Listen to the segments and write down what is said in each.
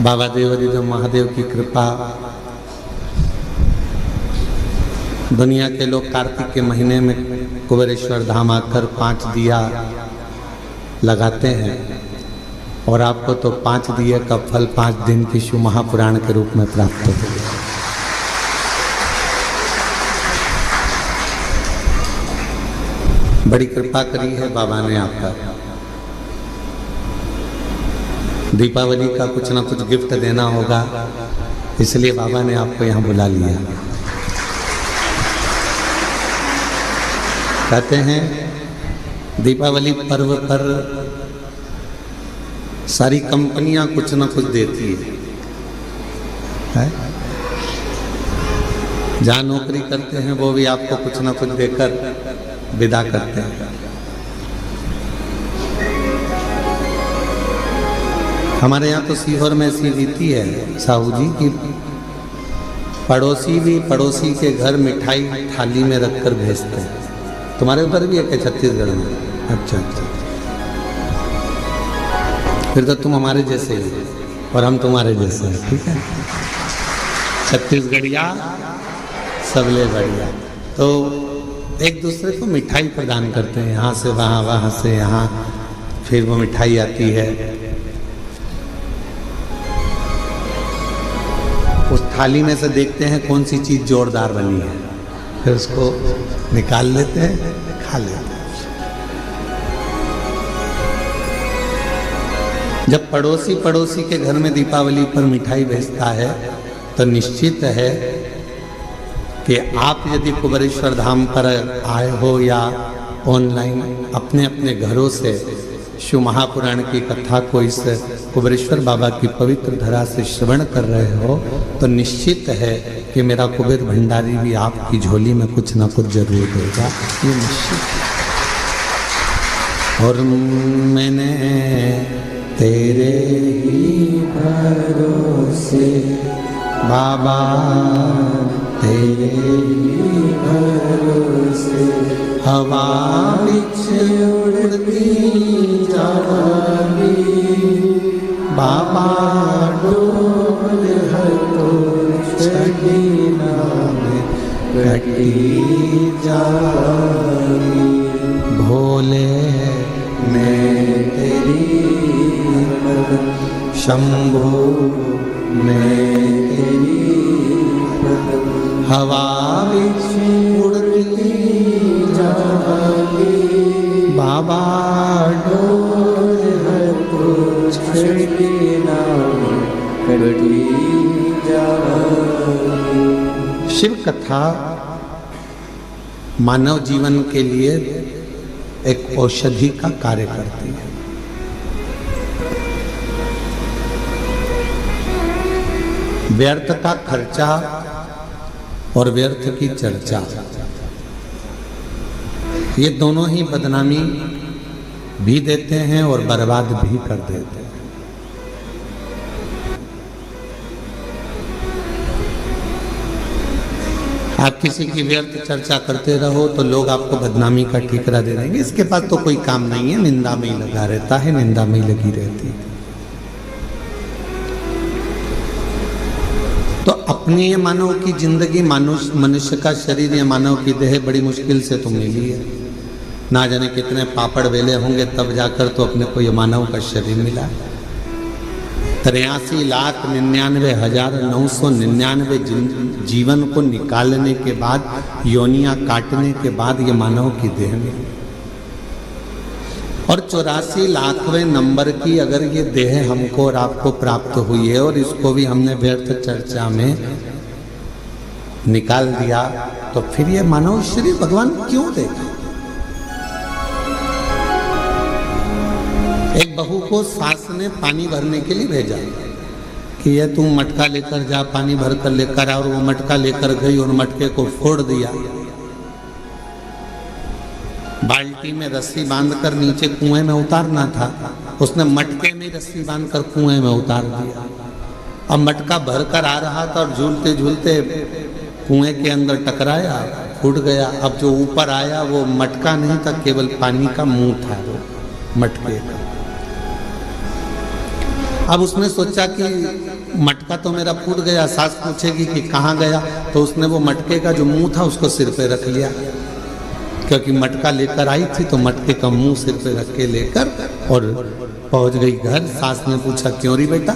बाबा देवरिद महादेव की कृपा। दुनिया के लोग कार्तिक के महीने में कुबेरेश्वर धाम आकर 5 दिया लगाते हैं और आपको तो 5 दिए का फल 5 दिन की शिव महापुराण के रूप में प्राप्त होता है। बड़ी कृपा करी है बाबा ने आपका। दीपावली का कुछ ना कुछ गिफ्ट देना होगा, इसलिए बाबा ने आपको यहाँ बुला लिया। कहते हैं दीपावली पर्व पर सारी कंपनियां कुछ ना कुछ देती है? जहाँ नौकरी करते हैं वो भी आपको कुछ ना कुछ देकर विदा करते हैं। हमारे यहाँ तो सीहोर में ऐसी रीति है साहू जी की, पड़ोसी भी पड़ोसी के घर मिठाई थाली में रखकर भेजते हैं। तुम्हारे उधर भी है क्या छत्तीसगढ़ में? अच्छा अच्छा, फिर तो तुम हमारे जैसे ही और हम तुम्हारे जैसे हैं। ठीक है, छत्तीसगढ़िया सबले बढ़िया। तो एक दूसरे को मिठाई प्रदान करते हैं, यहाँ से वहाँ, वहाँ से यहाँ, फिर वो मिठाई आती है। उस थाली में से देखते हैं कौन सी चीज़ जोरदार बनी है, फिर उसको निकाल लेते हैं, खा लेते हैं। जब पड़ोसी पड़ोसी के घर में दीपावली पर मिठाई भेजता है तो निश्चित है कि आप यदि कुबेरेश्वर धाम पर आए हो या ऑनलाइन अपने अपने घरों से शिव महापुराण की कथा को इस कुबेरेश्वर बाबा की पवित्र धरा से श्रवण कर रहे हो, तो निश्चित है कि मेरा कुबेर भंडारी भी आपकी झोली में कुछ ना कुछ जरूर देगा, ये निश्चित है। और मैंने तेरे ही भरोसे बाबा, तेरे ही भरोसे हवा बिछ उड़ती जागी, बाबा डोल है तो छड़ी नाम कटी जागी। भोले मैं तेरी शंभो मैं तेरी हवा बिछ उड़ती जागी, बाबा डोल है तो छड़ी नाम कटी जागी। शिव कथा मानव जीवन के लिए एक औषधि का कार्य करती है। व्यर्थ का खर्चा और व्यर्थ की चर्चा, ये दोनों ही बदनामी भी देते हैं और बर्बाद भी कर देते हैं। आप किसी की व्यर्थ चर्चा करते रहो तो लोग आपको बदनामी का ठिकरा दे देंगे, इसके पास तो कोई काम नहीं है, निंदा में ही लगा रहता है, निंदा में ही लगी रहती है। तो अपनी ये मानव की जिंदगी, मनुष्य का शरीर, ये मानव की देह बड़ी मुश्किल से तो मिली है। ना जाने कितने पापड़ वेले होंगे तब जाकर तो अपने को ये मानव का शरीर मिला। 83,99,999 जीवन को निकालने के बाद, योनियां काटने के बाद ये मानव की देह में, और 84 लाखवें नंबर की अगर ये देह हमको और आपको प्राप्त हुई है और इसको भी हमने व्यर्थ चर्चा में निकाल दिया, तो फिर ये मानव शरीर भगवान क्यों देगा? एक बहू को सास ने पानी भरने के लिए भेजा कि ये तू मटका लेकर जा, पानी भर कर लेकर आ, और वो मटका लेकर गई और मटके को फोड़ दिया। बाल्टी में रस्सी बांधकर नीचे कुएं में उतारना था, उसने मटके में रस्सी बांधकर कुएं में उतार दिया। अब मटका भर कर आ रहा था और झूलते झूलते कुएं के अंदर टकराया, फूट गया। अब जो ऊपर आया वो मटका नहीं था, केवल पानी का मुंह था वो मटके का। अब उसने सोचा कि मटका तो मेरा फूट गया, सास पूछेगी कि कहाँ गया, तो उसने वो मटके का जो मुंह था उसको सिर पे रख लिया, क्योंकि मटका लेकर आई थी तो मटके का मुंह सिर पे रख के लेकर और पहुंच गई घर। सास ने पूछा क्यों री बेटा?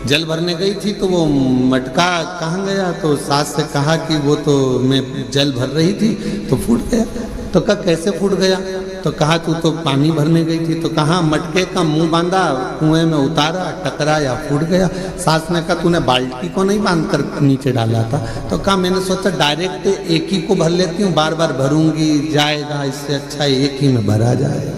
जल भरने गई थी तो वो मटका कहाँ गया? तो सास से कहा कि वो तो मैं जल भर रही थी तो फूट गया। तो कहा कैसे फूट गया? तो कहा तू तो पानी भरने गई थी। तो कहा मटके का मुंह बांधा, कुएं में उतारा, टकराया, फूट गया। सास ने कहा तूने बाल्टी को नहीं बांध कर नीचे डाला था? तो कहा मैंने सोचा डायरेक्ट एक ही को भर लेती हूँ, बार बार भरूंगी जाएगा, इससे अच्छा एक ही में भरा जाए।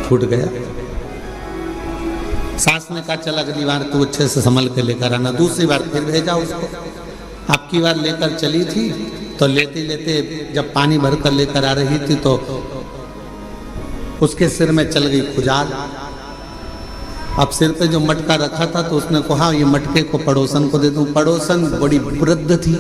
फूट गया। सास ने कहा चल अगली बार तू अच्छे से संभल के लेकर आना। दूसरी बार फिर भेजा उसको। अब की बार लेकर चली थी तो लेते लेते जब पानी भर कर लेकर आ रही थी तो उसके सिर में चल गई खुजाल। अब सिर पे जो मटका रखा था तो उसने कहा ये मटके को पड़ोसन को दे दूं। पड़ोसन बड़ी वृद्ध थी,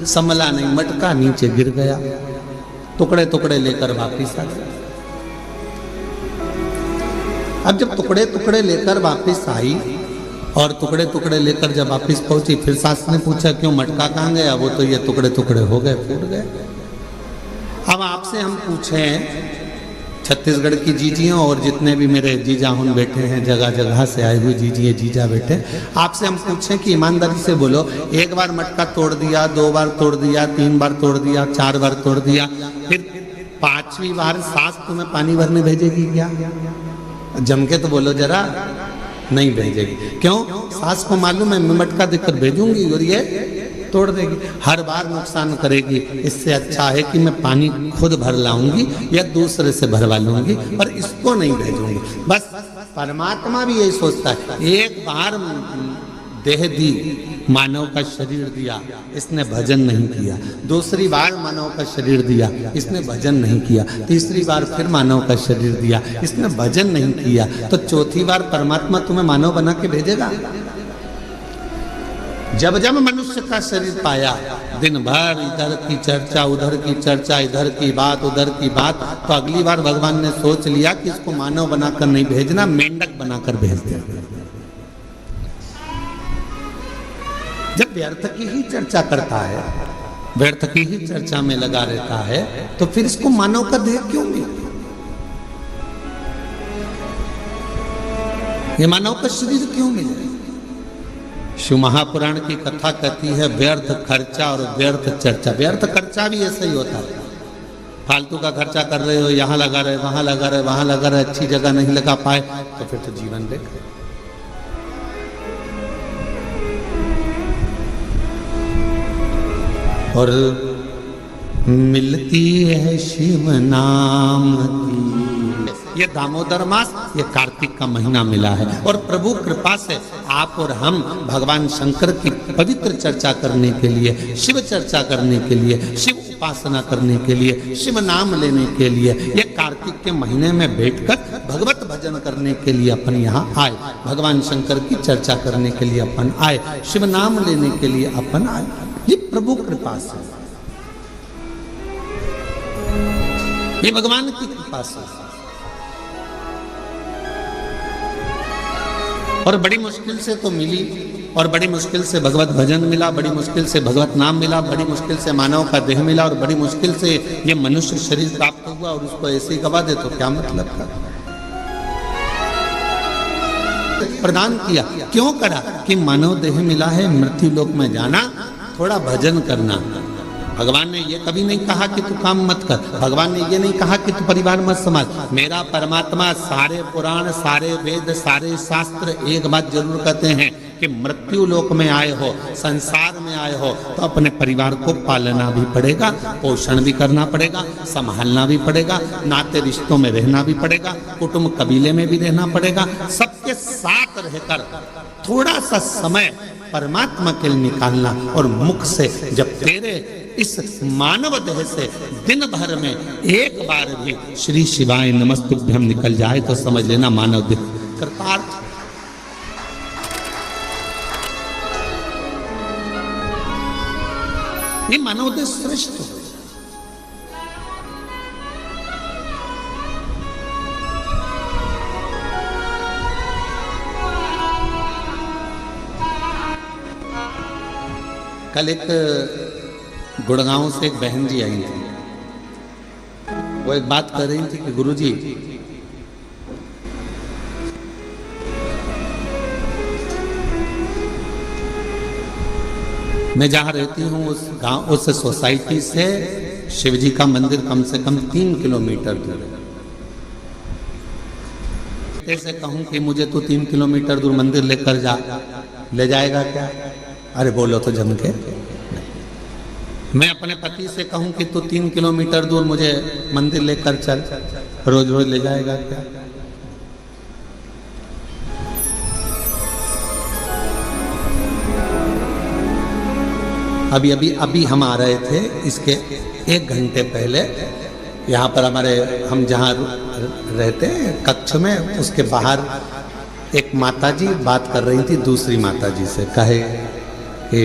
संभला नहीं, मटका नीचे गिर गया, टुकड़े टुकड़े लेकर वापिस आ गया। अब जब टुकड़े टुकड़े लेकर वापिस आई और टुकड़े टुकड़े लेकर जब वापिस पहुंची, फिर सास ने पूछा क्यों मटका कहाँ गया? वो तो ये टुकड़े टुकड़े हो गए, फूट गए। अब आपसे हम पूछें, छत्तीसगढ़ की जीजियों और जितने भी मेरे जीजा हुन बैठे हैं, जगह जगह से आए हुए जीजिए जीजा बैठे, आपसे हम पूछें कि ईमानदारी से बोलो, एक बार मटका तोड़ दिया, 2 बार तोड़ दिया, 3 बार तोड़ दिया, 4 बार तोड़ दिया, फिर 5वीं बार सास तुम्हें पानी भरने भेजेगी क्या? जम के तो बोलो जरा, नहीं भेजेगी। क्यों? सास को मालूम है मैं मटका देकर भेजूंगी और ये तोड़ देगी, हर बार नुकसान करेगी। इससे अच्छा है कि मैं पानी खुद भर लाऊंगी या दूसरे से भरवा लूंगी, पर इसको नहीं भेजूंगी। बस परमात्मा भी यही सोचता है, एक बार देह दी, मानव का शरीर दिया, इसने भजन नहीं किया। दूसरी बार मानव का शरीर दिया, इसने भजन नहीं किया। तीसरी बार फिर मानव का शरीर दिया, इसने भजन नहीं किया। तो चौथी बार परमात्मा तुम्हें मानव बना के भेजेगा। जब जब मनुष्य का शरीर पाया, दिन भर इधर की चर्चा, उधर की चर्चा, इधर की बात, उधर की बात, तो अगली बार भगवान ने सोच लिया कि इसको मानव बनाकर नहीं भेजना, मेंढक बनाकर भेज देना। जब व्यर्थ की ही चर्चा करता है, व्यर्थ की ही चर्चा में लगा रहता है, तो फिर इसको मानव का देह क्यों मिला? ये मानव का शरीर क्यों मिला? शिव महापुराण की कथा कहती है व्यर्थ खर्चा और व्यर्थ चर्चा। व्यर्थ खर्चा भी ऐसा ही होता है, फालतू का खर्चा कर रहे हो, यहाँ लगा रहे, वहां लगा रहे, वहां लगा रहे, अच्छी जगह नहीं लगा पाए तो फिर तो जीवन बेकार। और मिलती है शिव नाम की, ये दामोदर मास, ये कार्तिक का महीना मिला है। और प्रभु कृपा से आप और हम भगवान शंकर की पवित्र चर्चा करने के लिए, शिव चर्चा करने के लिए, शिव उपासना करने के लिए, शिव नाम लेने के लिए, ये कार्तिक के महीने में बैठकर भगवत भजन करने के लिए अपन यहाँ आए, भगवान शंकर की चर्चा करने के लिए अपन आए, शिव नाम लेने के लिए अपन आए। ये प्रभु कृपा से, ये भगवान की कृपा से। और बड़ी मुश्किल से तो मिली, और बड़ी मुश्किल से भगवत भजन मिला, बड़ी मुश्किल से भगवत नाम मिला, बड़ी मुश्किल से मानव का देह मिला, और बड़ी मुश्किल से ये मनुष्य शरीर प्राप्त हुआ, और उसको ऐसे ही गवा दे तो क्या मतलब का? प्रदान किया, क्यों करा? कि मानव देह मिला है, मृत्यु लोक में जाना, थोड़ा भजन करना। भगवान ने ये कभी नहीं कहा कि तू काम मत कर, भगवान ने ये नहीं कहा कि तू परिवार मत संभाल। मेरा परमात्मा सारे पुराण, सारे वेद, सारे शास्त्र एक बात जरूर कहते हैं कि मृत्यु लोक में आए हो, संसार में आए हो, तो अपने परिवार को पालना भी पड़ेगा, पोषण भी करना पड़ेगा, संभालना भी पड़ेगा, नाते रिश्तों में रहना भी पड़ेगा, कुटुंब कबीले में भी रहना पड़ेगा। सबके साथ रहकर थोड़ा सा समय परमात्मा के लिए निकालना, और मुख से जब तेरे इस मानव देह से दिन भर में एक बार भी श्री शिवाय नमस्तुभ्यम निकल जाए तो समझ लेना मानव देह कृतार्थ। ये मानव देह श्रेष्ठ है। कल एक गुड़गांव से एक बहन जी आई थी। वो एक बात कर रही थी कि गुरुजी, मैं जहां रहती हूं उस गांव, उस सोसाइटी से शिवजी का मंदिर कम से कम 3 किलोमीटर दूर है। ऐसे कहूं कि मुझे तो 3 किलोमीटर दूर मंदिर लेकर जा, ले जाएगा क्या? अरे बोलो तो जम के। मैं अपने पति से कहूं कि तू 3 किलोमीटर दूर मुझे मंदिर लेकर चल, रोज रोज ले जाएगा क्या? अभी हम आ रहे थे, इसके 1 घंटे पहले यहाँ पर हमारे, हम जहाँ रहते हैं कक्ष में, उसके बाहर एक माताजी बात कर रही थी दूसरी माताजी से। कहे कि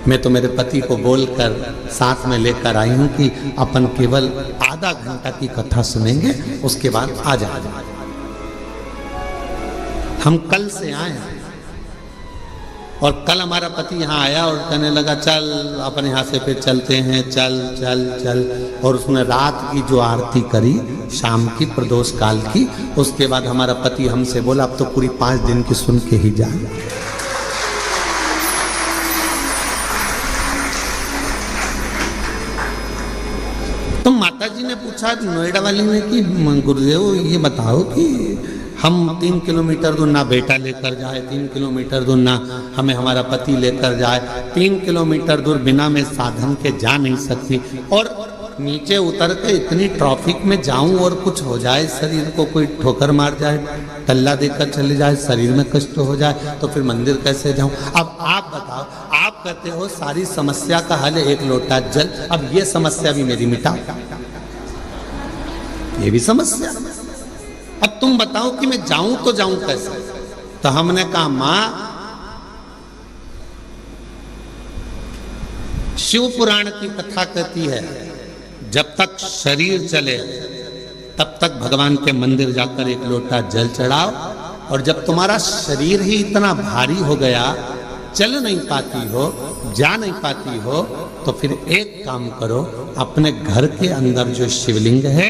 मैं तो मेरे पति को बोलकर साथ में लेकर आई हूँ कि अपन केवल आधा घंटा की कथा सुनेंगे, उसके बाद आ जाएंगे। हम कल से आए हैं और कल हमारा पति यहाँ आया और कहने लगा चल अपन यहाँ से फिर चलते हैं, चल चल चल। और उसने रात की जो आरती करी शाम की प्रदोष काल की, उसके बाद हमारा पति हमसे बोला अब तो पूरी 5 दिन की सुन के ही जाए। तो माता जी ने पूछा नोएडा वाली ने कि गुरुदेव ये बताओ कि हम 3 किलोमीटर दूर ना बेटा लेकर जाए, 3 किलोमीटर दूर ना हमें हमारा पति लेकर जाए, 3 किलोमीटर दूर बिना मैं साधन के जा नहीं सकती, और नीचे उतर के इतनी ट्रैफिक में जाऊं और कुछ हो जाए, शरीर को कोई ठोकर मार जाए, टल्ला देकर चले जाए, शरीर में कष्ट हो जाए, तो फिर मंदिर कैसे जाऊं? अब आप बताओ, आप कहते हो सारी समस्या का हल 1 लोटा जल। अब ये समस्या भी मेरी मिटाओ, ये भी समस्या। अब तुम बताओ कि मैं जाऊं तो जाऊं कैसे? तो हमने कहा मां, शिव पुराण की कथा कहती है जब तक शरीर चले तब तक भगवान के मंदिर जाकर 1 लोटा जल चढ़ाओ, और जब तुम्हारा शरीर ही इतना भारी हो गया, चल नहीं पाती हो, जा नहीं पाती हो, तो फिर एक काम करो, अपने घर के अंदर जो शिवलिंग है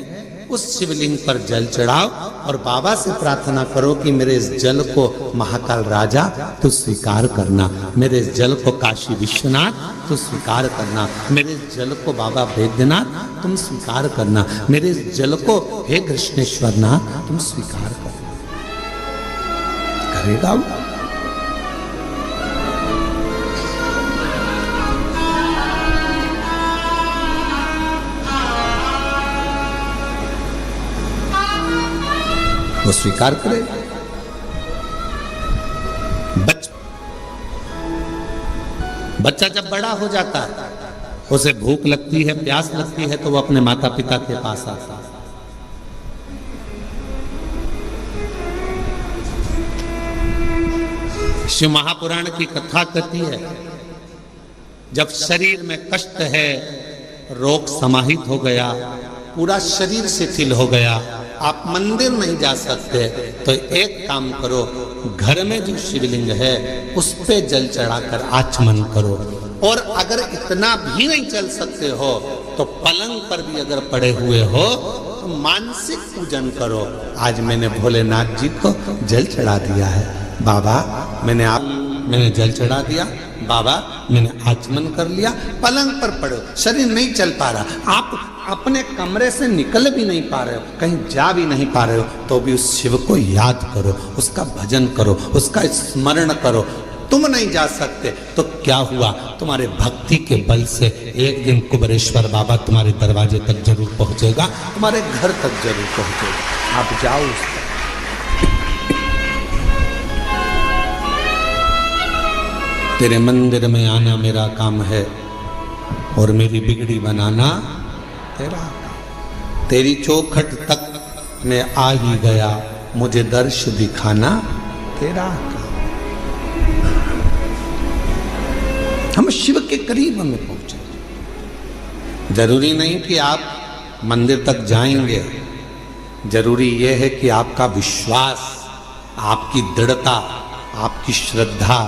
उस शिवलिंग पर जल चढ़ाओ और बाबा से प्रार्थना करो कि मेरे इस जल को महाकाल राजा तू स्वीकार करना, मेरे इस जल को काशी विश्वनाथ तू स्वीकार करना, मेरे इस जल को बाबा वैद्यनाथ तुम स्वीकार करना, मेरे इस जल को हे कृष्णेश्वर नाथ तुम स्वीकार करना। करेगा वो? वो स्वीकार करे। बच्चा जब बड़ा हो जाता है, उसे भूख लगती है, प्यास लगती है, तो वो अपने माता पिता के पास आता है। शिव महापुराण की कथा कहती है जब शरीर में कष्ट है, रोग समाहित हो गया, पूरा शरीर शिथिल हो गया, आप मंदिर नहीं जा सकते, तो एक काम करो, घर में जो शिवलिंग है उस पे जल चढ़ाकर आचमन करो, और अगर इतना भी नहीं चल सकते हो तो पलंग पर भी अगर पड़े हुए हो तो मानसिक पूजन करो। आज मैंने भोलेनाथ जी को जल चढ़ा दिया है, बाबा मैंने जल चढ़ा दिया, बाबा मैंने आचमन कर लिया। पलंग पर पड़े, शरीर नहीं चल पा रहा, आप अपने कमरे से निकल भी नहीं पा रहे हो, कहीं जा भी नहीं पा रहे हो, तो भी उस शिव को याद करो, उसका भजन करो, उसका स्मरण करो। तुम नहीं जा सकते तो क्या हुआ, तुम्हारे भक्ति के बल से एक दिन कुबेरेश्वर बाबा तुम्हारे दरवाजे तक जरूर पहुंचेगा, तुम्हारे घर तक जरूर पहुंचेगा। आप जाओ उस तक। तेरे मंदिर में आना मेरा काम है और मेरी बिगड़ी बनाना तेरा। तेरी चौखट तक मैं आ ही गया, मुझे दर्श दिखाना तेरा। हम शिव के करीब हमें पहुंचे। जरूरी नहीं कि आप मंदिर तक जाएंगे, जरूरी यह है कि आपका विश्वास, आपकी दृढ़ता, आपकी श्रद्धा,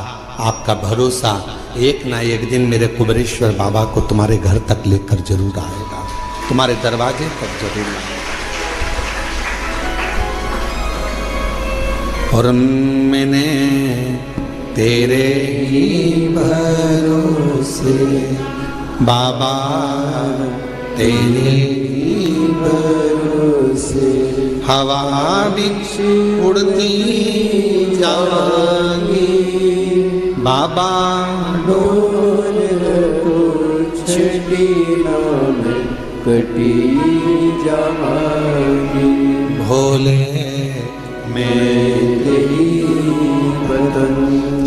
आपका भरोसा एक ना एक दिन मेरे कुबेरेश्वर बाबा को तुम्हारे घर तक लेकर जरूर आएगा, तुम्हारे दरवाजे तक जरूर आएगा। और मैंने तेरे ही भरोसे बाबा, तेरे ही भरोसे हवा बिछ उड़ती जाएंगी बाबा, डोर छड़ी नाम कटी जाएंगी। भोले मैं तेरी बदन,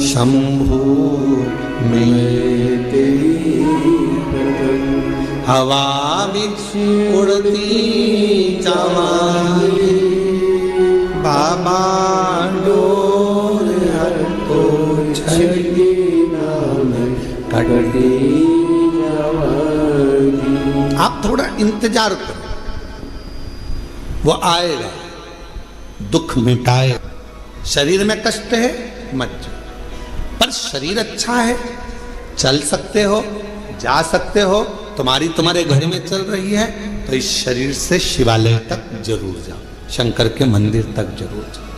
शंभू में तेरी बदन, हवा बिछ उड़ती जाएंगी बाबा, डोर को छड़ी नाम कटी जाएंगी। आप थोड़ा इंतजार करो, वो आएगा, दुख मिटाए। शरीर में कष्ट है मत जाओ, पर शरीर अच्छा है, चल सकते हो, जा सकते हो, तुम्हारे घर में चल रही है, तो इस शरीर से शिवालय तक जरूर जाओ, शंकर के मंदिर तक जरूर जाओ।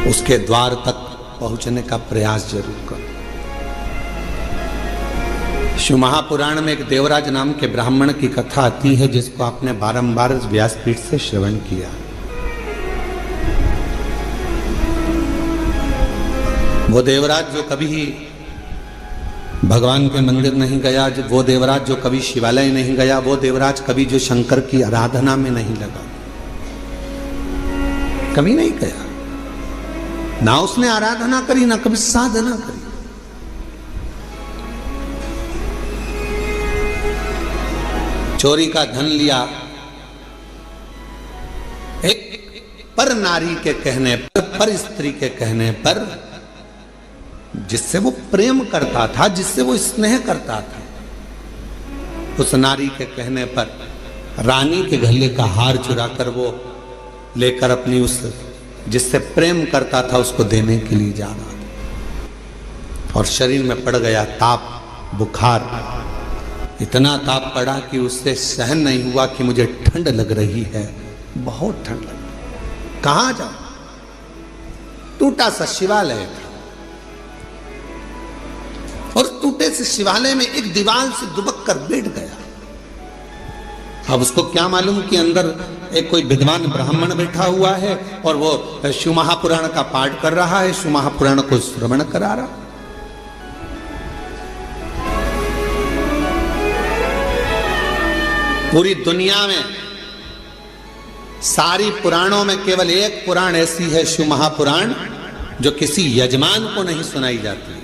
उसके द्वार तक पहुंचने का प्रयास जरूर करो। शिव महापुराण में एक देवराज नाम के ब्राह्मण की कथा आती है, जिसको आपने बारंबार व्यासपीठ से श्रवण किया। वो देवराज जो कभी भगवान के मंदिर नहीं गया, वो देवराज जो कभी शिवालय नहीं गया, वो देवराज कभी जो शंकर की आराधना में नहीं लगा, कभी नहीं गया, ना उसने आराधना करी, ना कभी साधना करी। चोरी का धन लिया, एक पर नारी के कहने पर स्त्री के कहने पर, जिससे वो प्रेम करता था, जिससे वो स्नेह करता था, उस नारी के कहने पर रानी के गले का हार चुराकर वो लेकर अपनी उस जिससे प्रेम करता था उसको देने के लिए जा रहा था, और शरीर में पड़ गया ताप, बुखार। इतना ताप पड़ा कि उससे सहन नहीं हुआ कि मुझे ठंड लग रही है, बहुत ठंड लग रही। कहां जाऊं? टूटा सा शिवालय था, और टूटे से शिवालय में एक दीवार से दुबक कर बैठ गया। अब उसको क्या मालूम कि अंदर एक कोई विद्वान ब्राह्मण बैठा हुआ है और वो शिव महापुराण का पाठ कर रहा है, शिव महापुराण को श्रवण करा रहा। पूरी दुनिया में सारी पुराणों में केवल एक पुराण ऐसी है, शिव महापुराण, जो किसी यजमान को नहीं सुनाई जाती।